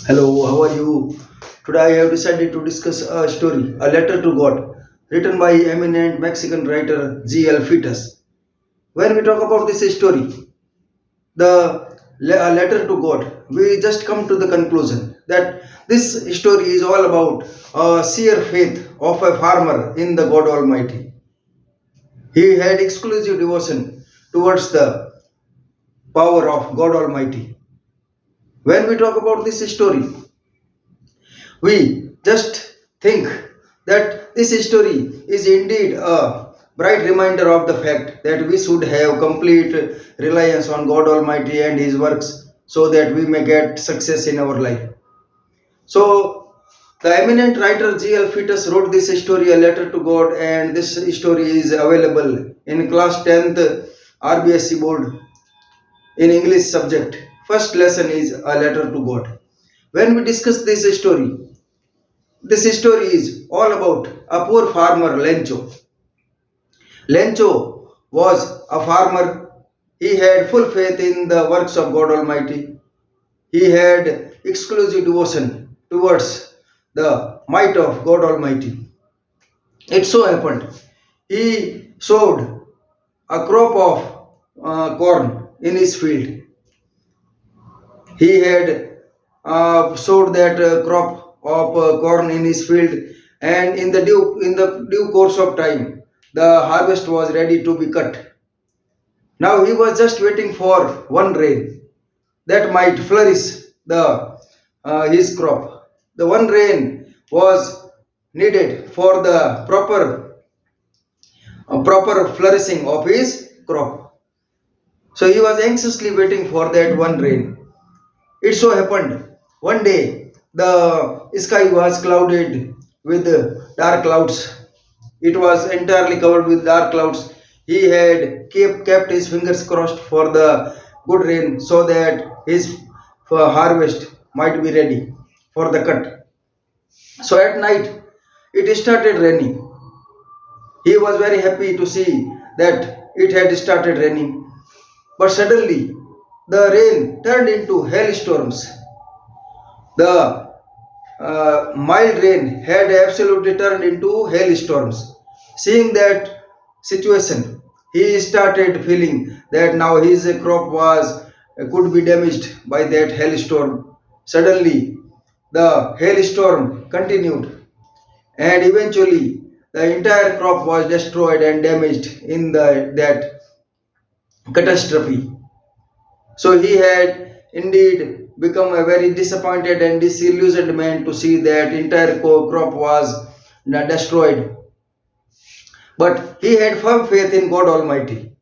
Hello, how are you? Today I have decided to discuss a story, A Letter to God, written by eminent Mexican writer G.L. Fitas. When we talk about this story, A Letter to God, we just come to the conclusion that this story is all about a sheer faith of a farmer in the God Almighty. He had exclusive devotion towards the power of God Almighty. When we talk about this story, we just think that this story is indeed a bright reminder of the fact that we should have complete reliance on God Almighty and His works so that we may get success in our life. So, the eminent writer G.L. Fitus wrote this story, A Letter to God, and this story is available in class 10th RBSC board in English subject. First lesson is A Letter to God. When we discuss this story is all about a poor farmer, Lencho. Lencho was a farmer. He had full faith in the works of God Almighty. He had exclusive devotion towards the might of God Almighty. It so happened he sowed a crop of corn in his field. He had sowed that crop of corn in his field, and in the due course of time, the harvest was ready to be cut. Now he was just waiting for one rain that might flourish the his crop. The one rain was needed for the proper flourishing of his crop. So he was anxiously waiting for that one rain. It so happened one day the sky was clouded with dark clouds. It was entirely covered with dark clouds. He had kept his fingers crossed for the good rain so that his harvest might be ready for the cut. So at night it started raining. He was very happy to see that it had started raining. But suddenly the rain turned into hailstorms. The mild rain had absolutely turned into hailstorms. Seeing that situation, he started feeling that now his crop was could be damaged by that hailstorm. Suddenly, the hailstorm continued, and eventually the entire crop was destroyed and damaged in the that catastrophe. So he had indeed become a very disappointed and disillusioned man to see that entire crop was destroyed. But he had firm faith in God Almighty.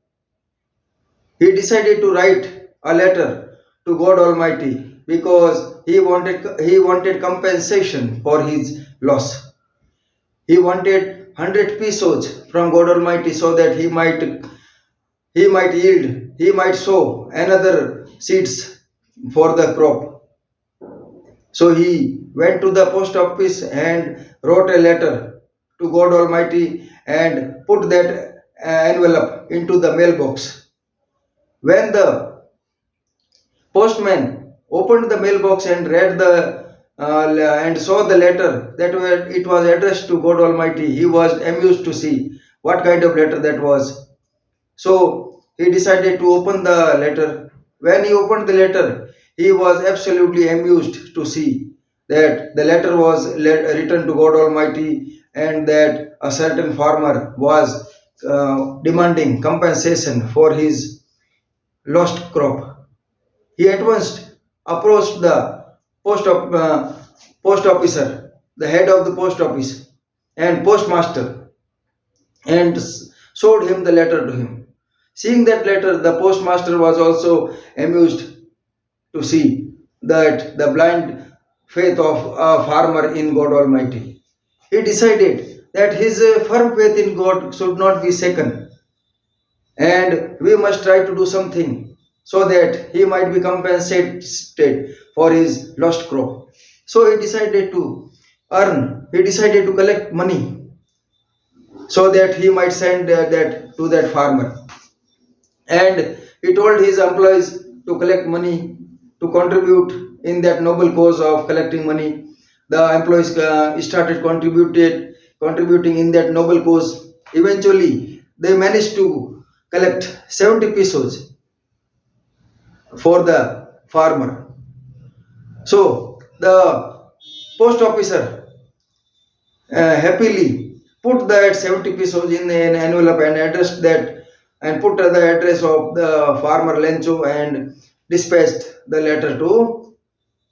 He decided to write a letter to God Almighty because he wanted compensation for his loss. He wanted 100 pesos from God Almighty so that he might yield, he might sow another seeds for the crop. So he went to the post office and wrote a letter to God Almighty and put that envelope into the mailbox. When the postman opened the mailbox and read and saw the letter it was addressed to God Almighty, he was amused to see what kind of letter that was. So he decided to open the letter. When he opened the letter, he was absolutely amused to see that the letter was written to God Almighty and that a certain farmer was demanding compensation for his lost crop. He at once approached the post, op- uh, post officer, the head of the post office, and postmaster, and showed him the letter to him. Seeing that letter, the postmaster was also amused to see that the blind faith of a farmer in God Almighty. He decided that his firm faith in God should not be shaken, and we must try to do something so that he might be compensated for his lost crop. So he decided to collect money so that he might send that to that farmer. And he told his employees to collect money to contribute in that noble cause of collecting money. The employees started contributing in that noble cause. Eventually, they managed to collect 70 pesos for the farmer. So the post officer happily put that 70 pesos in an envelope and addressed that and put the address of the farmer Lencho and dispatched the letter to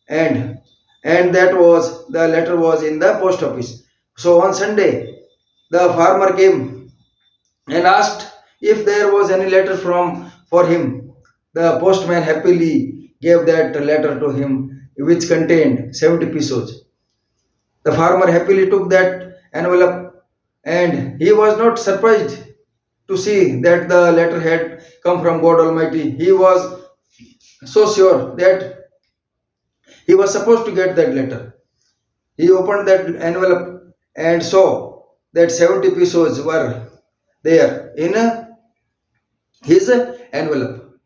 and that was the letter was in the post office. So on Sunday the farmer came and asked if there was any letter from for him. The postman happily gave that letter to him which contained 70 pesos. The farmer happily took that envelope and he was not surprised to see that the letter had come from God Almighty. He was so sure that he was supposed to get that letter. He opened that envelope and saw that 70 pesos were there in his envelope.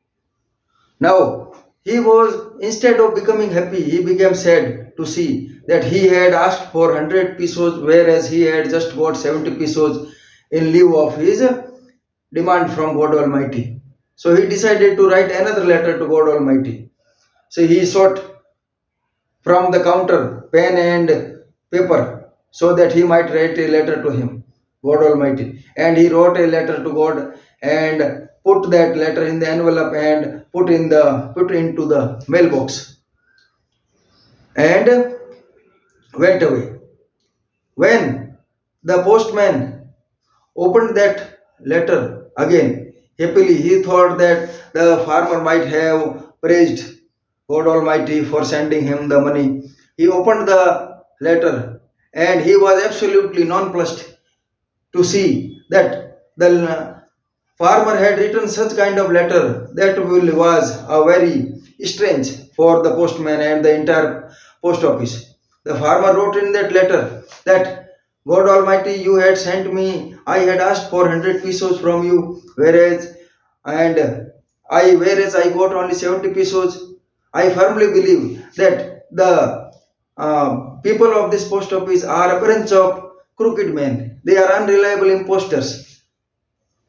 Now, he was, instead of becoming happy, he became sad to see that he had asked for 100 pesos, whereas he had just got 70 pesos in lieu of his demand from God Almighty. So he decided to write another letter to God Almighty. So he sought from the counter pen and paper so that he might write a letter to him, God Almighty. And he wrote a letter to God and put that letter in the envelope and put into the mailbox and went away. When the postman opened that letter again, happily he thought that the farmer might have praised God Almighty for sending him the money. He opened the letter and he was absolutely nonplussed to see that the farmer had written such kind of letter that was a very strange for the postman and the entire post office. The farmer wrote in that letter that God Almighty, you had sent me, I had asked for 100 pesos from you, whereas I got only 70 pesos. I firmly believe that the people of this post office are a bunch of crooked men. They are unreliable imposters,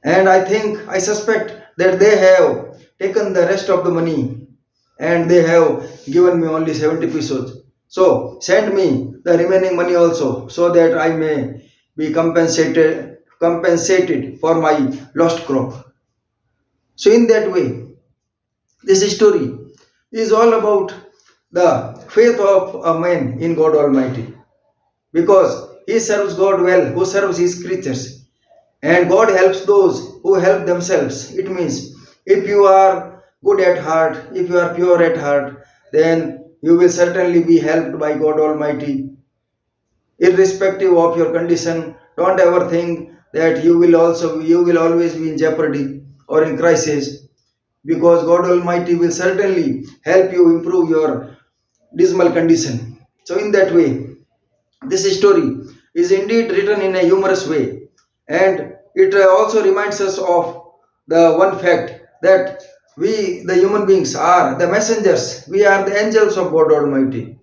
and I suspect that they have taken the rest of the money and they have given me only 70 pesos. So send me the remaining money also so that I may be compensated for my lost crop. So in that way, this story is all about the faith of a man in God Almighty because he serves God well, who serves his creatures, and God helps those who help themselves. It means if you are good at heart, if you are pure at heart, then you will certainly be helped by God Almighty, irrespective of your condition. Don't ever think that you will always be in jeopardy or in crisis because God Almighty will certainly help you improve your dismal condition. So, in that way, this story is indeed written in a humorous way, and it also reminds us of the one fact that we, the human beings, are the messengers, we are the angels of God Almighty.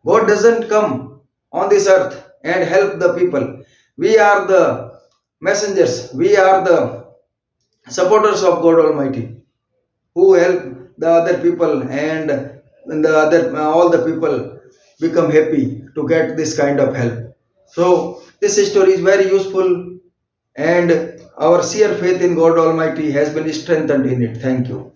God doesn't come on this earth and help the people. We are the messengers, we are the supporters of God Almighty who help the other people and the other all the people become happy to get this kind of help. So this story is very useful and our sheer faith in God Almighty has been strengthened in it. Thank you.